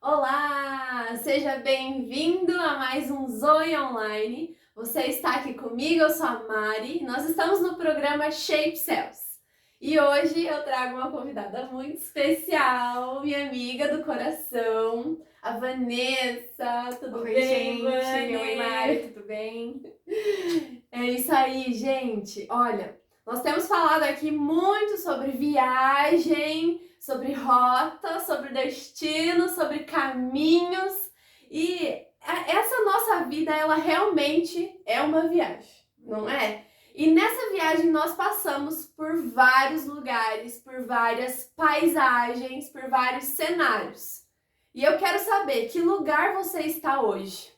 Olá! Seja bem-vindo a mais um Zoe Online. Você está aqui comigo, eu sou a Mari. Nós estamos no programa Shape Cells. E hoje eu trago uma convidada muito especial, minha amiga do coração, a Vanessa. Tudo Oi, bem, gente. Vani? Oi, Mari, tudo bem? É isso aí, gente. Olha, nós temos falado aqui muito sobre viagem, sobre rota, sobre destino, sobre caminhos e essa nossa vida, ela realmente é uma viagem, não é? E nessa viagem nós passamos por vários lugares, por várias paisagens, por vários cenários. E eu quero saber que lugar você está hoje?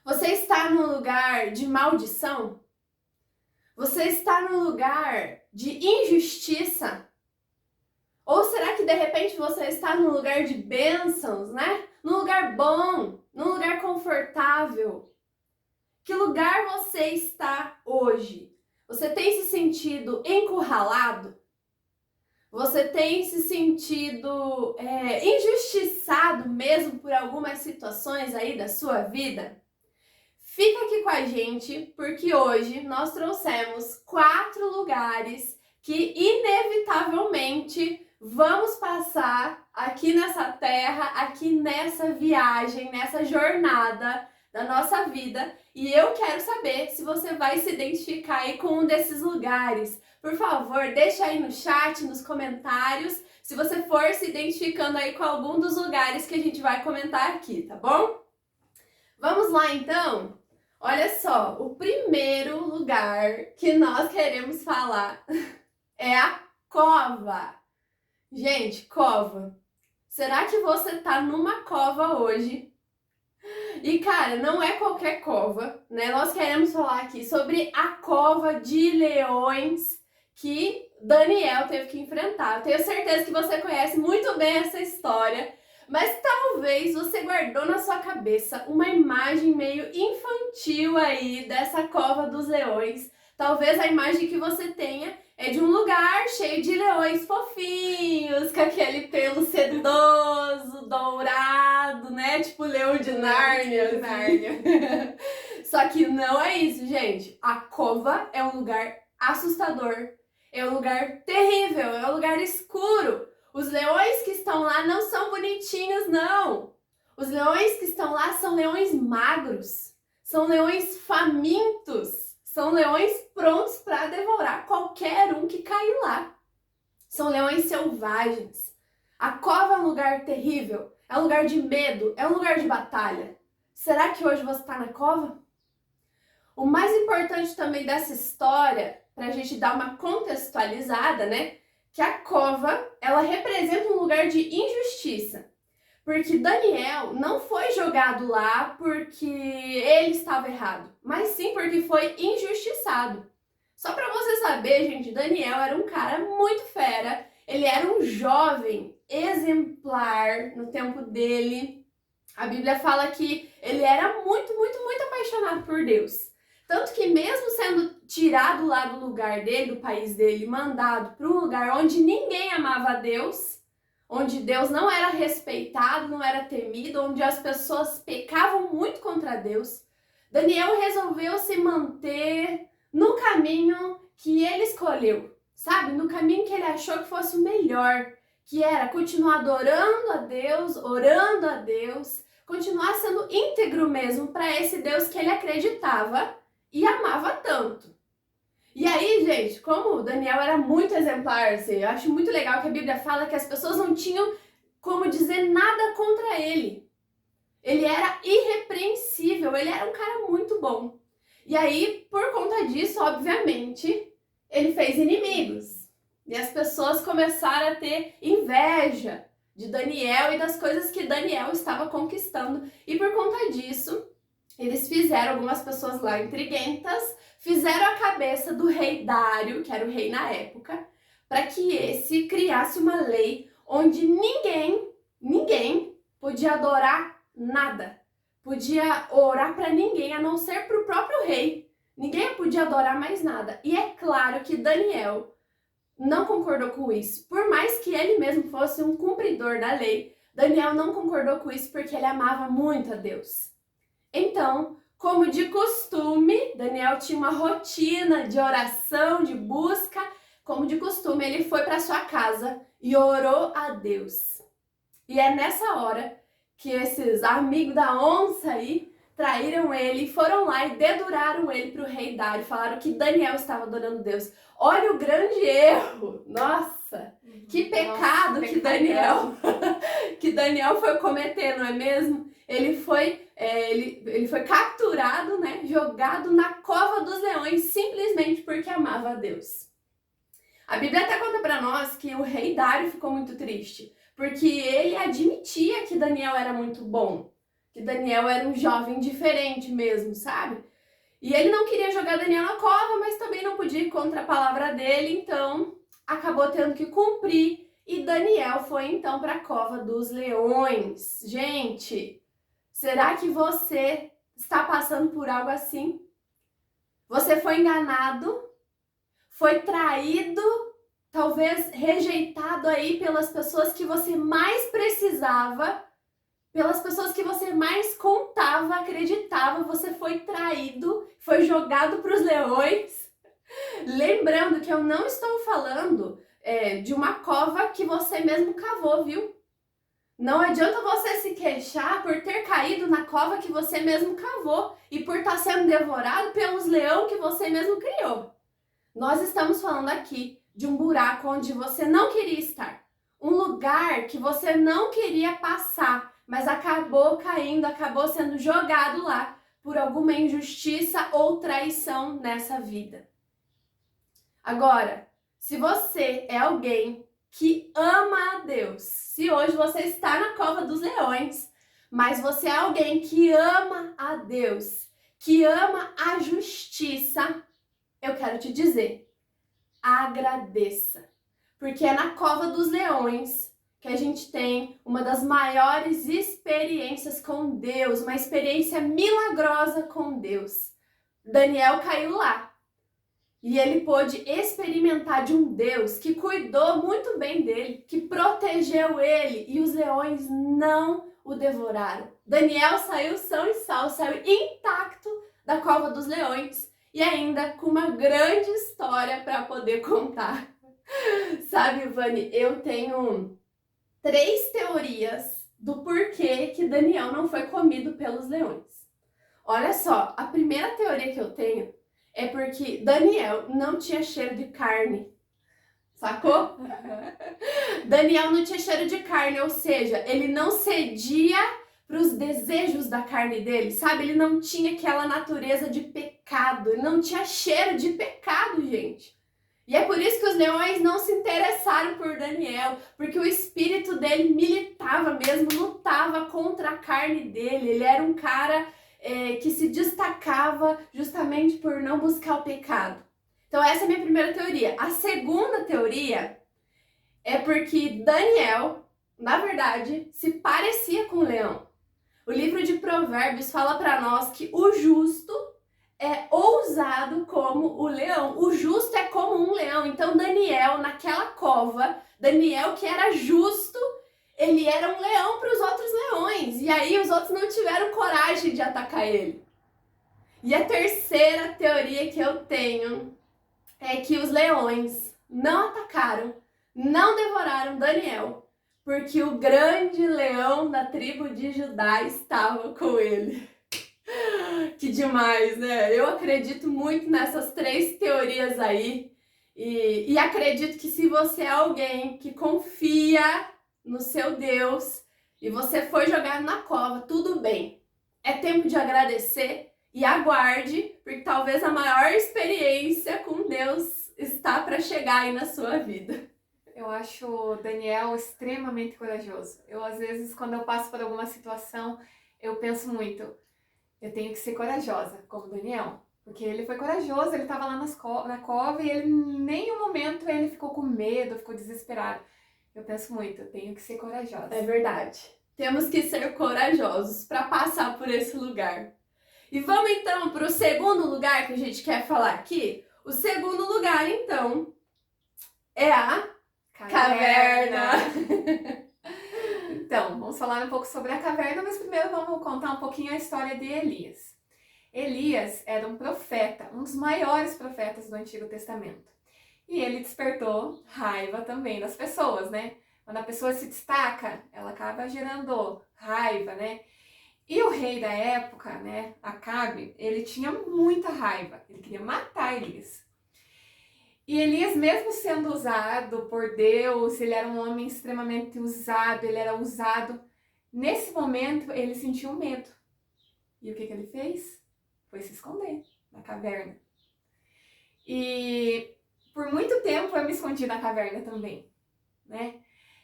Você está num lugar de maldição? Você está num lugar de injustiça? Ou será que de repente você está num lugar de bênçãos, né? Num lugar bom, num lugar confortável? Que lugar você está hoje? Você tem se sentido encurralado? Você tem se sentido injustiçado mesmo por algumas situações aí da sua vida? Fica aqui com a gente, porque hoje nós trouxemos 4 lugares que inevitavelmente vamos passar aqui nessa terra, aqui nessa viagem, nessa jornada da nossa vida. E eu quero saber se você vai se identificar aí com um desses lugares. Por favor, deixa aí no chat, nos comentários, se você for se identificando aí com algum dos lugares que a gente vai comentar aqui, tá bom? Vamos lá então? Olha só, o primeiro lugar que nós queremos falar é a cova. Gente, cova. Será que você tá numa cova hoje? E cara, não é qualquer cova, né? Nós queremos falar aqui sobre a cova de leões que Daniel teve que enfrentar. Eu tenho certeza que você conhece muito bem essa história. Mas talvez você guardou na sua cabeça uma imagem meio infantil aí dessa cova dos leões. Talvez a imagem que você tenha é de um lugar cheio de leões fofinhos, com aquele pelo sedoso, dourado, né? Tipo leão de Nárnia. De Nárnia. Só que não é isso, gente. A cova é um lugar assustador. É um lugar terrível, é um lugar escuro. Os leões que estão lá não são bonitinhos, não. Os leões que estão lá são leões magros, são leões famintos, são leões prontos para devorar qualquer um que cair lá. São leões selvagens. A cova é um lugar terrível, é um lugar de medo, é um lugar de batalha. Será que hoje você está na cova? O mais importante também dessa história, para a gente dar uma contextualizada, né? Que a cova, ela representa um lugar de injustiça. Porque Daniel não foi jogado lá porque ele estava errado, mas sim porque foi injustiçado. Só para você saber, gente, Daniel era um cara muito fera. Ele era um jovem exemplar no tempo dele. A Bíblia fala que ele era muito, muito, muito apaixonado por Deus. Tanto que mesmo sendo tirado lá do lugar dele, do país dele, mandado para um lugar onde ninguém amava a Deus, onde Deus não era respeitado, não era temido, onde as pessoas pecavam muito contra Deus, Daniel resolveu se manter no caminho que ele escolheu, sabe? No caminho que ele achou que fosse o melhor, que era continuar adorando a Deus, orando a Deus, continuar sendo íntegro mesmo para esse Deus que ele acreditava e amava tanto. E aí, gente, como Daniel era muito exemplar, assim, eu acho muito legal que a Bíblia fala que as pessoas não tinham como dizer nada contra ele. Ele era irrepreensível, ele era um cara muito bom. E aí, por conta disso, obviamente, ele fez inimigos. E as pessoas começaram a ter inveja de Daniel e das coisas que Daniel estava conquistando. E por conta disso, eles fizeram, algumas pessoas lá intriguentas, fizeram a cabeça do rei Dário, que era o rei na época, para que esse criasse uma lei onde ninguém podia adorar nada. Podia orar para ninguém, a não ser para o próprio rei. Ninguém podia adorar mais nada. E é claro que Daniel não concordou com isso. Por mais que ele mesmo fosse um cumpridor da lei, Daniel não concordou com isso porque ele amava muito a Deus. Então, como de costume, Daniel tinha uma rotina de oração, de busca. Como de costume, ele foi para sua casa e orou a Deus. E é nessa hora que esses amigos da onça aí traíram ele e foram lá e deduraram ele para o rei Dário. Falaram que Daniel estava adorando Deus. Olha o grande erro! Nossa! Que pecado que Daniel foi cometer, não é mesmo? Ele foi capturado, né? Jogado na cova dos leões simplesmente porque amava a Deus. A Bíblia até conta para nós que o rei Dário ficou muito triste, porque ele admitia que Daniel era muito bom, que Daniel era um jovem diferente mesmo, sabe? E ele não queria jogar Daniel na cova, mas também não podia ir contra a palavra dele, então acabou tendo que cumprir. E Daniel foi então para a cova dos leões. Gente, será que você está passando por algo assim? Você foi enganado? Foi traído? Talvez rejeitado aí pelas pessoas que você mais precisava? Pelas pessoas que você mais contava, acreditava? Você foi traído? Foi jogado para os leões? Lembrando que eu não estou falando de uma cova que você mesmo cavou, viu? Não adianta você se queixar por ter caído na cova que você mesmo cavou e por estar sendo devorado pelos leões que você mesmo criou. Nós estamos falando aqui de um buraco onde você não queria estar. Um lugar que você não queria passar, mas acabou caindo, acabou sendo jogado lá por alguma injustiça ou traição nessa vida. Agora, se você é alguém que ama a Deus, se hoje você está na cova dos leões, mas você é alguém que ama a Deus, que ama a justiça, eu quero te dizer, agradeça. Porque é na cova dos leões que a gente tem uma das maiores experiências com Deus, uma experiência milagrosa com Deus. Daniel caiu lá. E ele pôde experimentar de um Deus que cuidou muito bem dele, que protegeu ele e os leões não o devoraram. Daniel saiu são e salvo, saiu intacto da cova dos leões e ainda com uma grande história para poder contar. Sabe, Vani, eu tenho 3 teorias do porquê que Daniel não foi comido pelos leões. Olha só, a primeira teoria que eu tenho é porque Daniel não tinha cheiro de carne, sacou? Daniel não tinha cheiro de carne, ou seja, ele não cedia para os desejos da carne dele, sabe? Ele não tinha aquela natureza de pecado, ele não tinha cheiro de pecado, gente. E é por isso que os leões não se interessaram por Daniel, porque o espírito dele militava mesmo, lutava contra a carne dele. Ele era um cara que se destacava justamente por não buscar o pecado. Então essa é a minha primeira teoria. A segunda teoria é porque Daniel, na verdade, se parecia com o leão. O livro de Provérbios fala para nós que o justo é ousado como o leão. O justo é como um leão. Então Daniel, naquela cova, Daniel que era justo, ele era um leão para os outros leões. E aí os outros não tiveram coragem de atacar ele. E a terceira teoria que eu tenho é que os leões não atacaram, não devoraram Daniel, porque o grande leão da tribo de Judá estava com ele. Que demais, né? Eu acredito muito nessas 3 teorias aí. E acredito que se você é alguém que confia no seu Deus e você foi jogado na cova, tudo bem. É tempo de agradecer e aguarde, porque talvez a maior experiência com Deus está para chegar aí na sua vida. Eu acho o Daniel extremamente corajoso. Eu, às vezes, quando eu passo por alguma situação, eu penso muito, eu tenho que ser corajosa, como Daniel. Porque ele foi corajoso, ele estava lá na cova e ele, em nenhum momento ele ficou com medo, ficou desesperado. Eu penso muito, eu tenho que ser corajosa. É verdade. Temos que ser corajosos para passar por esse lugar. E vamos então para o segundo lugar que a gente quer falar aqui. O segundo lugar, então, é a caverna. Então, vamos falar um pouco sobre a caverna, mas primeiro vamos contar um pouquinho a história de Elias. Elias era um profeta, um dos maiores profetas do Antigo Testamento. E ele despertou raiva também das pessoas, né? Quando a pessoa se destaca, ela acaba gerando raiva, né? E o rei da época, né, Acabe, ele tinha muita raiva. Ele queria matar Elias. E Elias, mesmo sendo usado por Deus, ele era um homem extremamente usado, ele era usado. Nesse momento, ele sentiu medo. E o que ele fez? Foi se esconder na caverna. E por muito tempo eu me escondi na caverna também, né?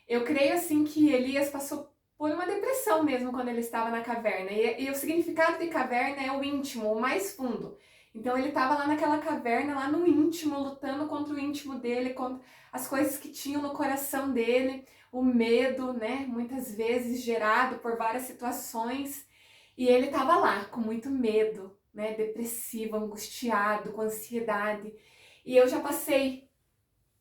Eu creio assim que Elias passou por uma depressão mesmo quando ele estava na caverna. E o significado de caverna é o íntimo, o mais fundo. Então ele estava lá naquela caverna, lá no íntimo, lutando contra o íntimo dele, contra as coisas que tinham no coração dele, o medo, né? Muitas vezes gerado por várias situações. E ele estava lá com muito medo, né? Depressivo, angustiado, com ansiedade. E eu já passei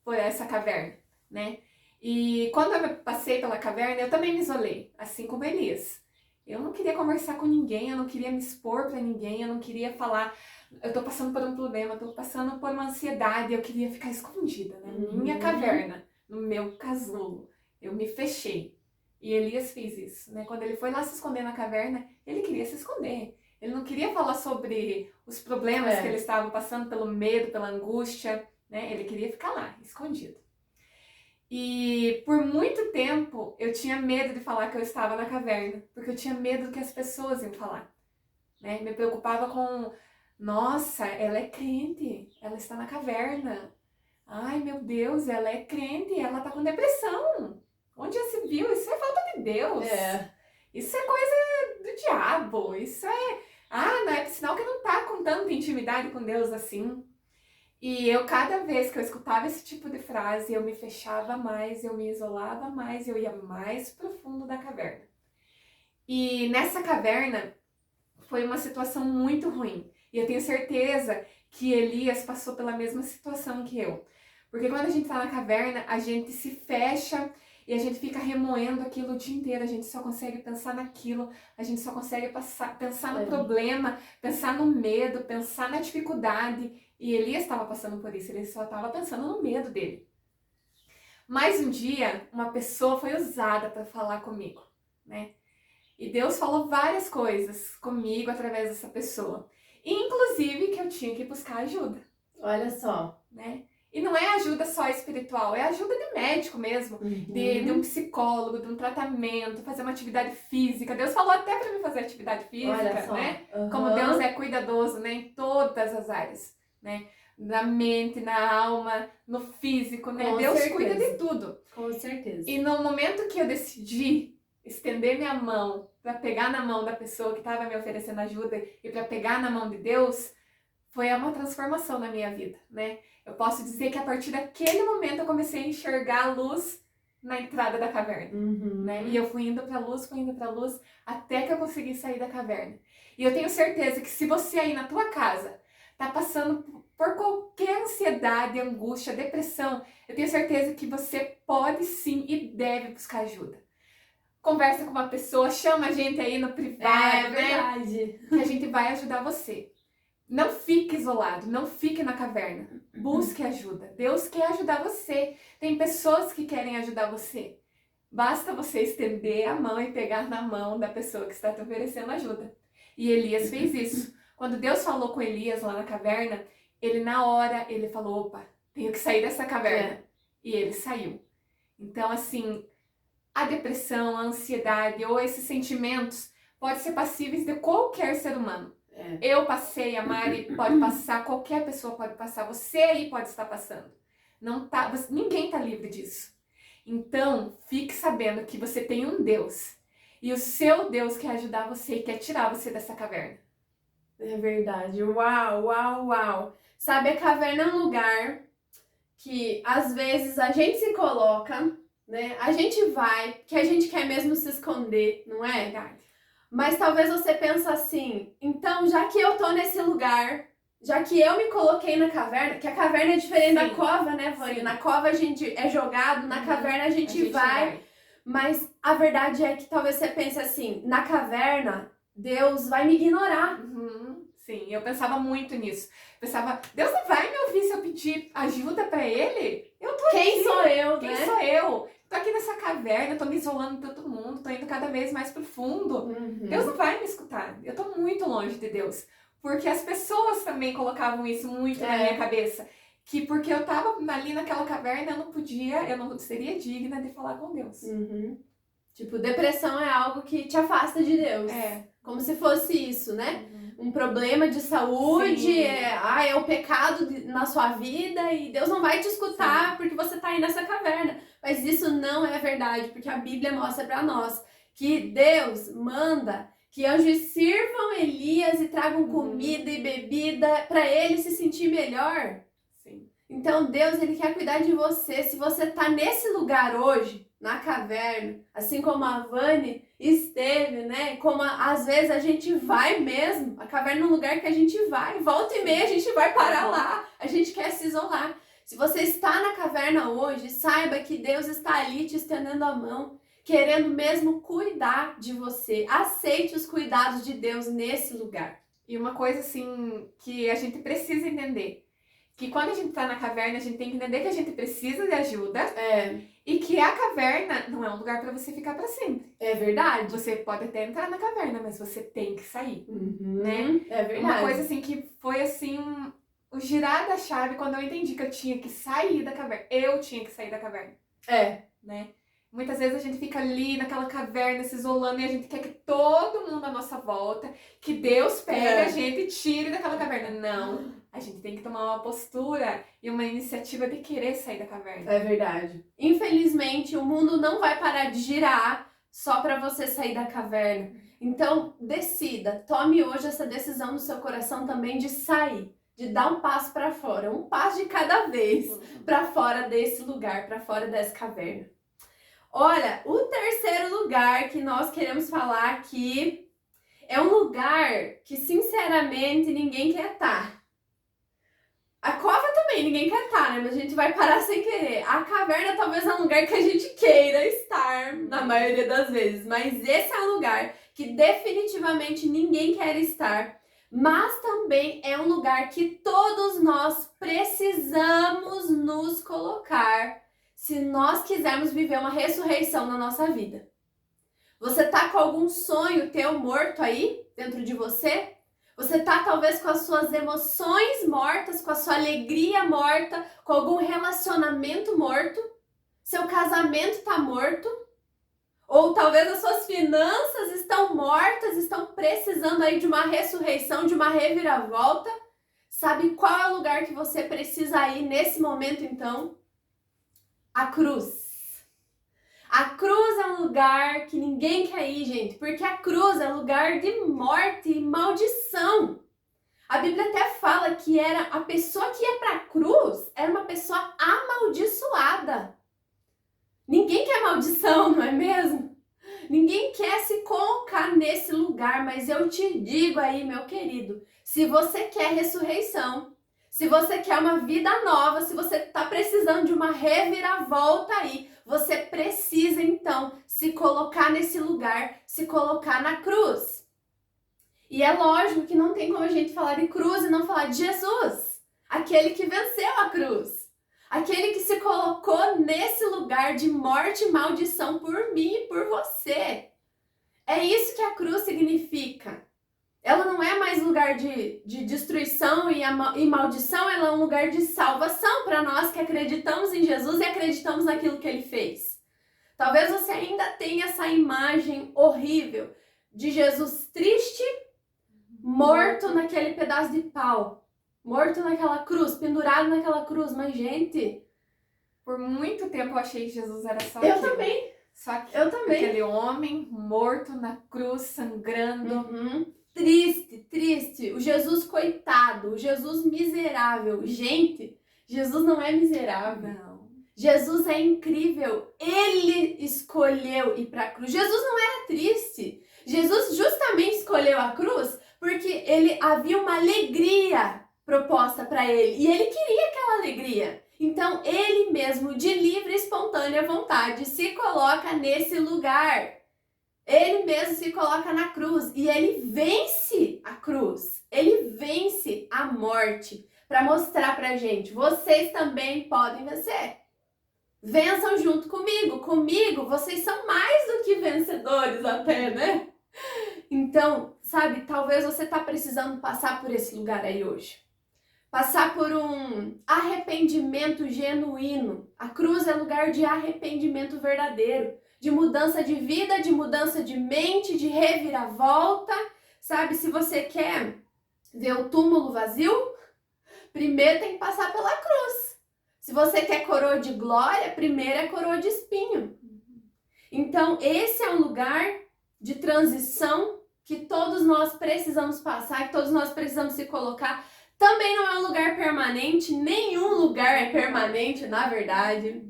por essa caverna, né? E quando eu passei pela caverna, eu também me isolei, assim como Elias. Eu não queria conversar com ninguém, eu não queria me expor para ninguém, eu não queria falar, eu tô passando por um problema, eu tô passando por uma ansiedade, eu queria ficar escondida na minha caverna, no meu casulo. Eu me fechei. E Elias fez isso, né? Quando ele foi lá se esconder na caverna, ele queria se esconder. Ele não queria falar sobre os problemas que ele estava passando, pelo medo, pela angústia, né? Ele queria ficar lá, escondido. E por muito tempo eu tinha medo de falar que eu estava na caverna, porque eu tinha medo do que as pessoas iam falar, né? Me preocupava com, nossa, ela é crente, ela está na caverna. Ai, meu Deus, ela é crente, ela está com depressão. Onde já se viu? Isso é falta de Deus. Isso é coisa do diabo. Isso é... Ah, não é sinal que não tá com tanta intimidade com Deus assim. E eu, cada vez que eu escutava esse tipo de frase, eu me fechava mais, eu me isolava mais, eu ia mais profundo da caverna. E nessa caverna foi uma situação muito ruim. E eu tenho certeza que Elias passou pela mesma situação que eu. Porque quando a gente tá na caverna, a gente se fecha e a gente fica remoendo aquilo o dia inteiro. A gente só consegue pensar naquilo, a gente só consegue pensar no problema, pensar no medo, pensar na dificuldade. E Elias estava passando por isso, ele só estava pensando no medo dele. Mas um dia, uma pessoa foi usada para falar comigo, né? E Deus falou várias coisas comigo através dessa pessoa. Inclusive que eu tinha que buscar ajuda. Olha só. Né? E não é ajuda só espiritual, é ajuda de médico mesmo, de um psicólogo, de um tratamento, fazer uma atividade física. Deus falou até para mim fazer atividade física, né? Como Deus é cuidadoso, né? Em todas as áreas, né? Na mente, na alma, no físico, né? Com Deus certeza. cuida de tudo. Com certeza. E no momento que eu decidi estender minha mão para pegar na mão da pessoa que estava me oferecendo ajuda e para pegar na mão de Deus, foi uma transformação na minha vida, né? Eu posso dizer que a partir daquele momento eu comecei a enxergar a luz na entrada da caverna, né? E eu fui indo pra luz, até que eu consegui sair da caverna. E eu tenho certeza que se você aí na tua casa tá passando por qualquer ansiedade, angústia, depressão, eu tenho certeza que você pode sim e deve buscar ajuda. Conversa com uma pessoa, chama a gente aí no privado, né? Verdade. Que a gente vai ajudar você. Não fique isolado, não fique na caverna. Busque ajuda. Deus quer ajudar você. Tem pessoas que querem ajudar você. Basta você estender a mão e pegar na mão da pessoa que está te oferecendo ajuda. E Elias fez isso. Quando Deus falou com Elias lá na caverna, ele na hora, ele falou, opa, tenho que sair dessa caverna. E ele saiu. Então, assim, a depressão, a ansiedade ou esses sentimentos podem ser passíveis de qualquer ser humano. Eu passei, a Mari pode passar, qualquer pessoa pode passar, você aí pode estar passando. Ninguém está livre disso. Então, fique sabendo que você tem um Deus. E o seu Deus quer ajudar você e quer tirar você dessa caverna. É verdade. Uau, uau, uau. Sabe, a caverna é um lugar que às vezes a gente se coloca, né? A gente vai, que a gente quer mesmo se esconder, não é? Verdade. Mas talvez você pense assim, então já que eu tô nesse lugar, já que eu me coloquei na caverna, que a caverna é diferente da cova, né, Vânia? Na cova a gente é jogado, na caverna a gente vai. Mas a verdade é que talvez você pense assim, na caverna, Deus vai me ignorar. Sim, eu pensava muito nisso. Pensava, Deus não vai me ouvir se eu pedir ajuda pra ele? Eu tô Quem aqui. sou eu, Quem né? sou eu? Tô aqui nessa caverna, tô me isolando de todo mundo, tô indo cada vez mais pro fundo. Deus não vai me escutar. Eu tô muito longe de Deus. Porque as pessoas também colocavam isso muito na minha cabeça. Que porque eu tava ali naquela caverna, eu não seria digna de falar com Deus. Tipo, depressão é algo que te afasta de Deus. Como se fosse isso, né? Um problema de saúde, é o pecado na sua vida e Deus não vai te escutar porque você tá aí nessa caverna. Mas isso não é verdade, porque a Bíblia mostra pra nós que Deus manda que anjos sirvam Elias e tragam comida e bebida pra ele se sentir melhor. Então Deus, ele quer cuidar de você. Se você tá nesse lugar hoje, na caverna, assim como a Vani esteve, né? Como às vezes a gente vai mesmo, a caverna é um lugar que a gente vai, volta e meia a gente vai parar lá, a gente quer se isolar. Se você está na caverna hoje, saiba que Deus está ali te estendendo a mão, querendo mesmo cuidar de você. Aceite os cuidados de Deus nesse lugar. E uma coisa assim que a gente precisa entender, que quando a gente tá na caverna, a gente tem que entender que a gente precisa de ajuda. E que a caverna não é um lugar pra você ficar pra sempre. É verdade. Você pode até entrar na caverna, mas você tem que sair, né? É verdade. Uma coisa assim que foi assim, o girar da chave quando eu entendi que eu tinha que sair da caverna. Eu tinha que sair da caverna. Né? Muitas vezes a gente fica ali naquela caverna se isolando e a gente quer que todo mundo à nossa volta, que Deus pegue a gente e tire daquela caverna. Não. A gente tem que tomar uma postura e uma iniciativa de querer sair da caverna. É verdade. Infelizmente, o mundo não vai parar de girar só para você sair da caverna. Então, decida, tome hoje essa decisão no seu coração também de sair, de dar um passo para fora, um passo de cada vez para fora desse lugar, para fora dessa caverna. Olha, o terceiro lugar que nós queremos falar aqui é um lugar que, sinceramente, ninguém quer estar. A cova também ninguém quer estar, né? Mas a gente vai parar sem querer. A caverna talvez é um lugar que a gente queira estar, na maioria das vezes. Mas esse é um lugar que definitivamente ninguém quer estar. Mas também é um lugar que todos nós precisamos nos colocar se nós quisermos viver uma ressurreição na nossa vida. Você tá com algum sonho teu morto aí dentro de você? Você tá talvez com as suas emoções mortas, com a sua alegria morta, com algum relacionamento morto? Seu casamento tá morto? Ou talvez as suas finanças estão mortas, estão precisando aí de uma ressurreição, de uma reviravolta? Sabe qual é o lugar que você precisa ir nesse momento então? A cruz. A cruz é um lugar que ninguém quer ir, gente, porque a cruz é lugar de morte e maldição. A Bíblia até fala que era a pessoa que ia para a cruz era uma pessoa amaldiçoada. Ninguém quer maldição, não é mesmo? Ninguém quer se colocar nesse lugar, mas eu te digo aí, meu querido, se você quer ressurreição, se você quer uma vida nova, se você está precisando de uma reviravolta aí, você precisa então se colocar nesse lugar, se colocar na cruz. E é lógico que não tem como a gente falar de cruz e não falar de Jesus, aquele que venceu a cruz, aquele que se colocou nesse lugar de morte e maldição por mim e por você. É isso que a cruz significa. Ela não é mais lugar de destruição e maldição, ela é um lugar de salvação para nós que acreditamos em Jesus e acreditamos naquilo que ele fez. Talvez você ainda tenha essa imagem horrível de Jesus triste, morto naquele pedaço de pau, morto naquela cruz, pendurado naquela cruz. Mas, gente, por muito tempo eu achei que Jesus era só eu aquilo. também. Só que Eu também. Aquele homem morto na cruz, sangrando. Triste, o Jesus coitado, o Jesus miserável. Gente, Jesus não é miserável. Não. Jesus é incrível. Ele escolheu ir para a cruz. Jesus não era triste. Jesus justamente escolheu a cruz porque ele havia uma alegria proposta para ele e ele queria aquela alegria. Então ele mesmo, de livre e espontânea vontade, se coloca coloca nesse lugar. Ele mesmo se coloca na cruz e ele vence a cruz. Ele vence a morte para mostrar pra gente, vocês também podem vencer. Vençam junto comigo. Comigo, vocês são mais do que vencedores até, né? Então, sabe, talvez você tá precisando passar por esse lugar aí hoje. Passar por um arrependimento genuíno. A cruz é lugar de arrependimento verdadeiro, de mudança de vida, de mudança de mente, de reviravolta. Sabe, se você quer ver o túmulo vazio, primeiro tem que passar pela cruz. Se você quer coroa de glória, primeiro é coroa de espinho. Então, esse é um lugar de transição que todos nós precisamos passar, que todos nós precisamos se colocar. Também não é um lugar permanente, nenhum lugar é permanente, na verdade.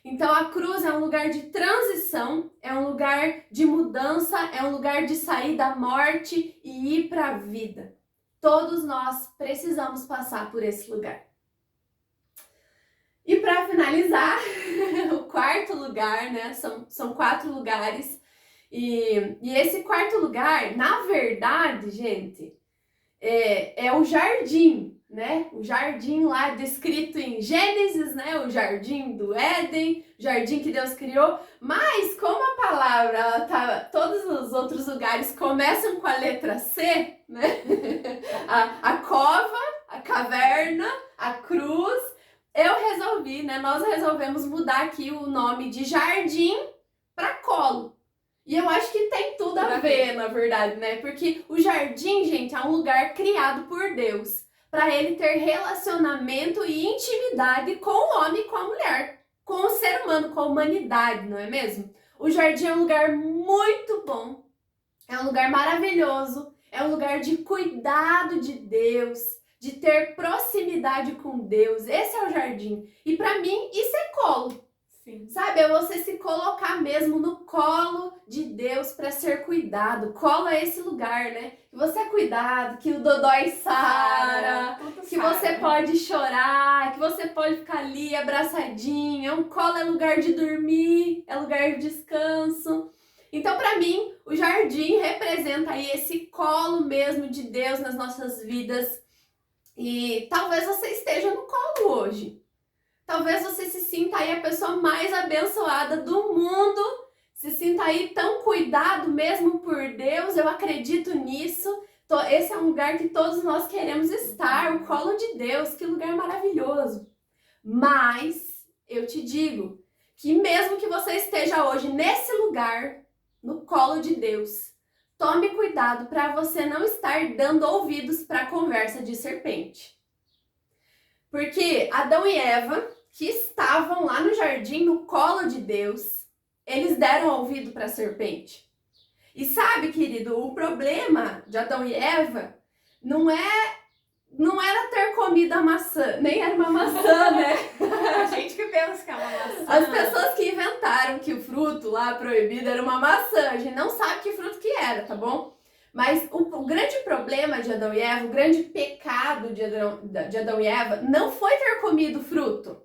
Então, a cruz é um lugar de transição, é um lugar de mudança, é um lugar de sair da morte e ir para a vida. Todos nós precisamos passar por esse lugar. E para finalizar, o quarto lugar, né? São 4 lugares. E esse quarto lugar, na verdade, gente, é o jardim, né? O jardim lá descrito em Gênesis, né? O jardim do Éden, o jardim que Deus criou. Mas como a palavra, ela tá, todos os outros lugares começam com a letra C, né? A cova, a caverna, a cruz. Nós resolvemos mudar aqui o nome de jardim para colo. E eu acho que tem tudo a ver, na verdade, né? Porque o jardim, gente, é um lugar criado por Deus para ele ter relacionamento e intimidade com o homem e com a mulher, com o ser humano, com a humanidade, não é mesmo? O jardim é um lugar muito bom, é um lugar maravilhoso, é um lugar de cuidado de Deus, de ter proximidade com Deus. Esse é o jardim. E para mim, isso é colo. Sim. Sabe, é você se colocar mesmo no colo de Deus para ser cuidado. Colo é esse lugar, né? Que você é cuidado, que o dodói sara, que você pode chorar, que você pode ficar ali abraçadinho. Um colo é lugar de dormir, é lugar de descanso. Então, para mim, o jardim representa aí esse colo mesmo de Deus nas nossas vidas. E talvez você esteja no colo hoje. Talvez você se sinta aí a pessoa mais abençoada do mundo, se sinta aí tão cuidado mesmo por Deus. Eu acredito nisso. Esse é um lugar que todos nós queremos estar, o colo de Deus, que lugar maravilhoso. Mas eu te digo que mesmo que você esteja hoje nesse lugar, no colo de Deus, tome cuidado para você não estar dando ouvidos para a conversa de serpente. Porque Adão e Eva, que estavam lá no jardim, no colo de Deus, eles deram ouvido para a serpente. E sabe, querido, o problema de Adão e Eva não era ter comido a maçã, nem era uma maçã, né? A gente que pensa que é uma maçã. As pessoas que inventaram que o fruto lá proibido era uma maçã, a gente não sabe que fruto que era, tá bom? Mas o grande problema de Adão e Eva, o grande pecado de Adão e Eva, não foi ter comido o fruto.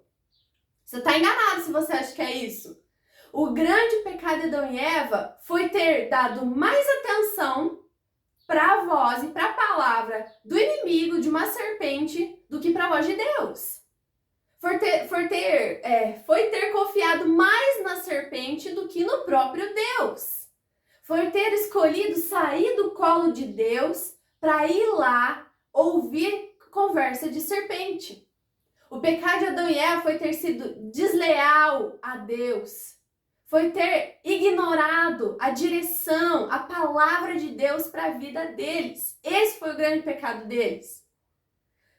Você tá enganado se você acha que é isso. O grande pecado de Adão e Eva foi ter dado mais atenção para a voz e para a palavra do inimigo, de uma serpente, do que para a voz de Deus. Foi ter confiado mais na serpente do que no próprio Deus. Foi ter escolhido sair do colo de Deus para ir lá ouvir conversa de serpente. O pecado de Adão e Eva foi ter sido desleal a Deus. Foi ter ignorado a direção, a palavra de Deus para a vida deles. Esse foi o grande pecado deles.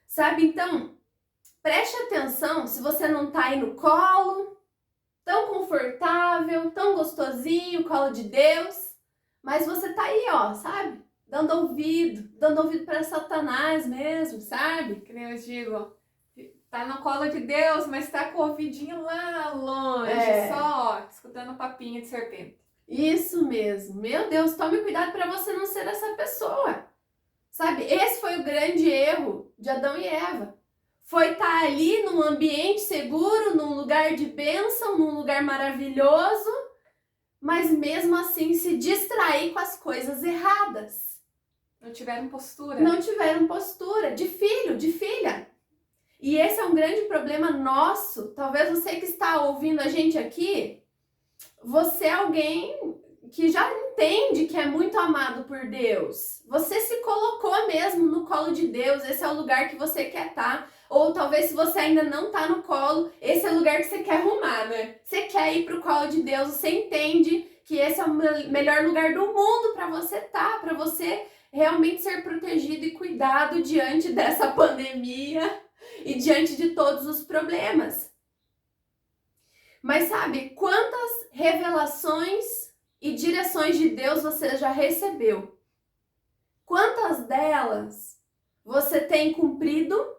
Sabe, então, preste atenção se você não está aí no colo, tão confortável, tão gostosinho, colo de Deus, mas você tá aí, ó, sabe? Dando ouvido para Satanás mesmo, sabe? Que nem eu digo, tá no colo de Deus, mas tá com o ouvidinho lá longe, só escutando papinho de serpente. Isso mesmo. Meu Deus, tome cuidado para você não ser essa pessoa. Sabe? Esse foi o grande erro de Adão e Eva. Foi estar ali num ambiente seguro, num lugar de bênção, num lugar maravilhoso, mas mesmo assim se distrair com as coisas erradas. Não tiveram postura. Não tiveram postura de filho, de filha. E esse é um grande problema nosso. Talvez você que está ouvindo a gente aqui, você é alguém que já entende que é muito amado por Deus. Você se colocou mesmo no colo de Deus, esse é o lugar que você quer estar. Ou talvez se você ainda não está no colo, esse é o lugar que você quer arrumar, né? Você quer ir para o colo de Deus, você entende que esse é o melhor lugar do mundo para você estar, para você realmente ser protegido e cuidado diante dessa pandemia e diante de todos os problemas. Mas sabe, quantas revelações e direções de Deus você já recebeu? Quantas delas você tem cumprido?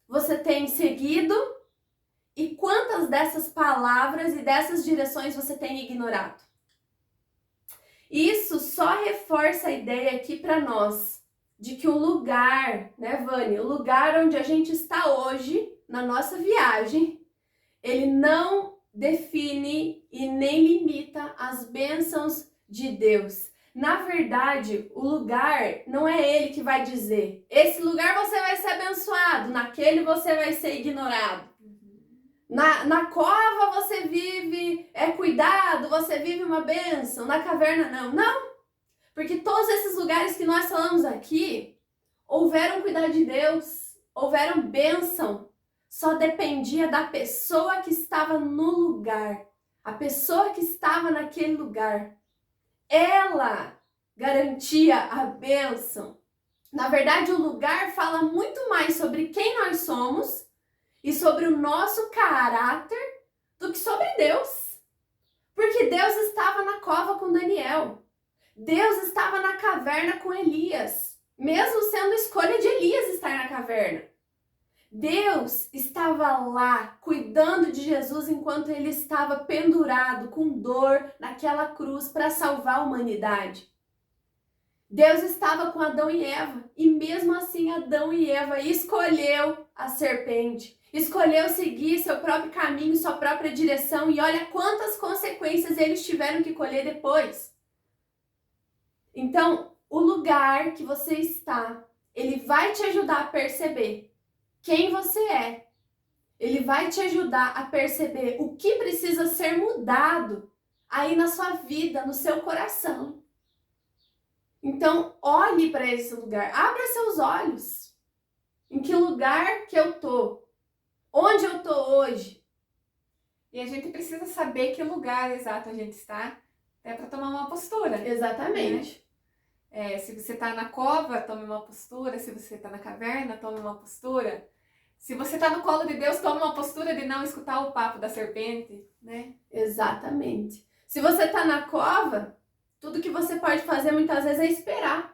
Você tem seguido? E quantas dessas palavras e dessas direções você tem ignorado? Isso só reforça a ideia aqui para nós de que o lugar, né, Vânia, o lugar onde a gente está hoje, na nossa viagem, ele não define e nem limita as bênçãos de Deus. Na verdade, o lugar não é ele que vai dizer: esse lugar você vai ser abençoado, naquele você vai ser ignorado. Na cova você vive cuidado, você vive uma bênção, na caverna não. Porque todos esses lugares que nós falamos aqui, houveram cuidado de Deus, houveram bênção. Só dependia da pessoa que estava no lugar, a pessoa que estava naquele lugar. Ela garantia a bênção. Na verdade, o lugar fala muito mais sobre quem nós somos e sobre o nosso caráter do que sobre Deus. Porque Deus estava na cova com Daniel. Deus estava na caverna com Elias, mesmo sendo escolha de Elias estar na caverna. Deus estava lá cuidando de Jesus enquanto ele estava pendurado com dor naquela cruz para salvar a humanidade. Deus estava com Adão e Eva e mesmo assim Adão e Eva escolheu a serpente, escolheu seguir seu próprio caminho, sua própria direção e olha quantas consequências eles tiveram que colher depois. Então, o lugar que você está, ele vai te ajudar a perceber quem você é. Ele vai te ajudar a perceber o que precisa ser mudado aí na sua vida, no seu coração. Então, olhe para esse lugar, abra seus olhos. Em que lugar que eu tô? Onde eu tô hoje? E a gente precisa saber que lugar exato a gente está, até para tomar uma postura. Exatamente. Né? Se você está na cova, tome uma postura. Se você está na caverna, tome uma postura. Se você está no colo de Deus, tome uma postura de não escutar o papo da serpente, né? Exatamente. Se você está na cova, tudo que você pode fazer muitas vezes é esperar.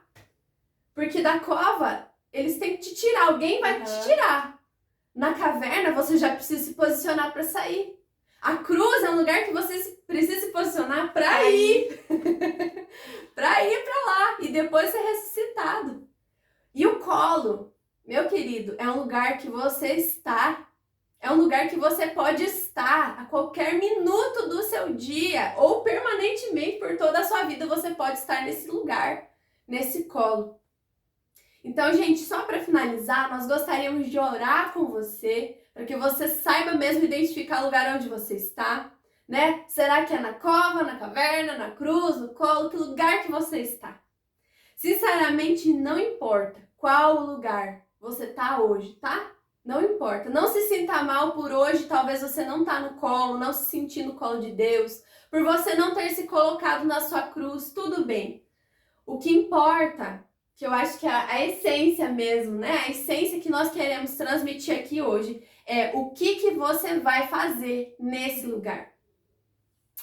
Porque da cova, eles têm que te tirar, alguém vai te tirar. Na caverna, você já precisa se posicionar para sair. A cruz é um lugar que você precisa se posicionar para ir. Para ir para lá e depois ser ressuscitado. E o colo, meu querido, é um lugar que você está. É um lugar que você pode estar a qualquer minuto do seu dia ou permanentemente por toda a sua vida você pode estar nesse lugar, nesse colo. Então, gente, só para finalizar, nós gostaríamos de orar com você para que você saiba mesmo identificar o lugar onde você está, né? Será que é na cova, na caverna, na cruz, no colo? Que lugar que você está? Sinceramente, não importa qual lugar você está hoje, tá? Não importa. Não se sinta mal por hoje, talvez você não tá no colo, não se sentir no colo de Deus, por você não ter se colocado na sua cruz, tudo bem. O que importa, que eu acho que é a essência mesmo, né? A essência que nós queremos transmitir aqui hoje é o que você vai fazer nesse lugar.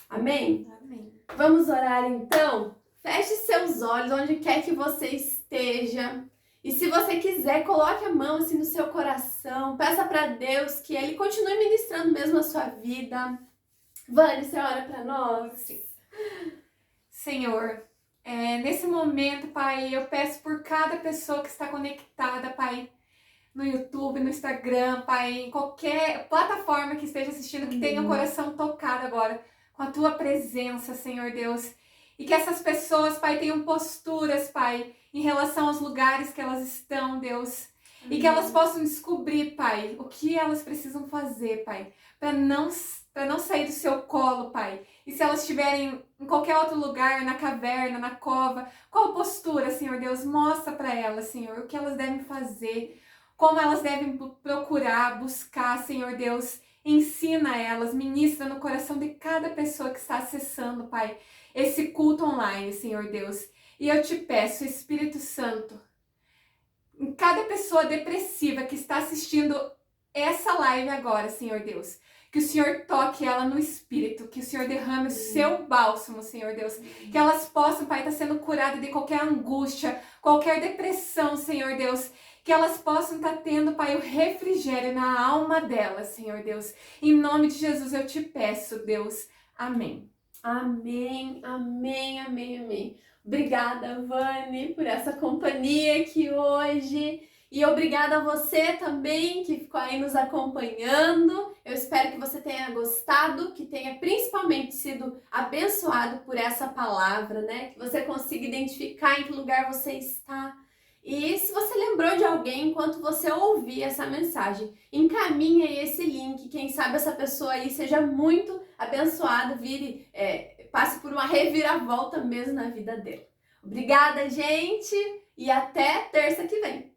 Amém? Amém. Vamos orar então? Feche seus olhos onde quer que você esteja. E se você quiser, coloque a mão assim no seu coração. Peça para Deus que Ele continue ministrando mesmo a sua vida. Vânia, você ora para nós? Sim. Senhor, nesse momento, Pai, eu peço por cada pessoa que está conectada, Pai, no YouTube, no Instagram, Pai, em qualquer plataforma que esteja assistindo, que tenha o coração tocado agora com a tua presença, Senhor Deus. E que essas pessoas, Pai, tenham posturas, Pai, em relação aos lugares que elas estão, Deus. E que elas possam descobrir, Pai, o que elas precisam fazer, Pai, para não sair do seu colo, Pai. E se elas estiverem em qualquer outro lugar, na caverna, na cova, qual postura, Senhor Deus? Mostra para elas, Senhor, o que elas devem fazer, como elas devem procurar, buscar, Senhor Deus. Ensina elas, ministra no coração de cada pessoa que está acessando, Pai, esse culto online, Senhor Deus. E eu te peço, Espírito Santo, em cada pessoa depressiva que está assistindo essa live agora, Senhor Deus, que o Senhor toque ela no espírito, que o Senhor derrame o seu bálsamo, Senhor Deus, que elas possam, Pai, estar sendo curadas de qualquer angústia, qualquer depressão, Senhor Deus, que elas possam estar tendo, Pai, o refrigério na alma delas, Senhor Deus. Em nome de Jesus eu te peço, Deus. Amém. Amém, amém, amém, amém. Obrigada, Vani, por essa companhia aqui hoje. E obrigada a você também que ficou aí nos acompanhando. Eu espero que você tenha gostado, que tenha principalmente sido abençoado por essa palavra, né? Que você consiga identificar em que lugar você está. E se você lembrou de alguém enquanto você ouvir essa mensagem, encaminhe aí esse link. Quem sabe essa pessoa aí seja muito abençoada, passe por uma reviravolta mesmo na vida dela. Obrigada, gente, e até terça que vem.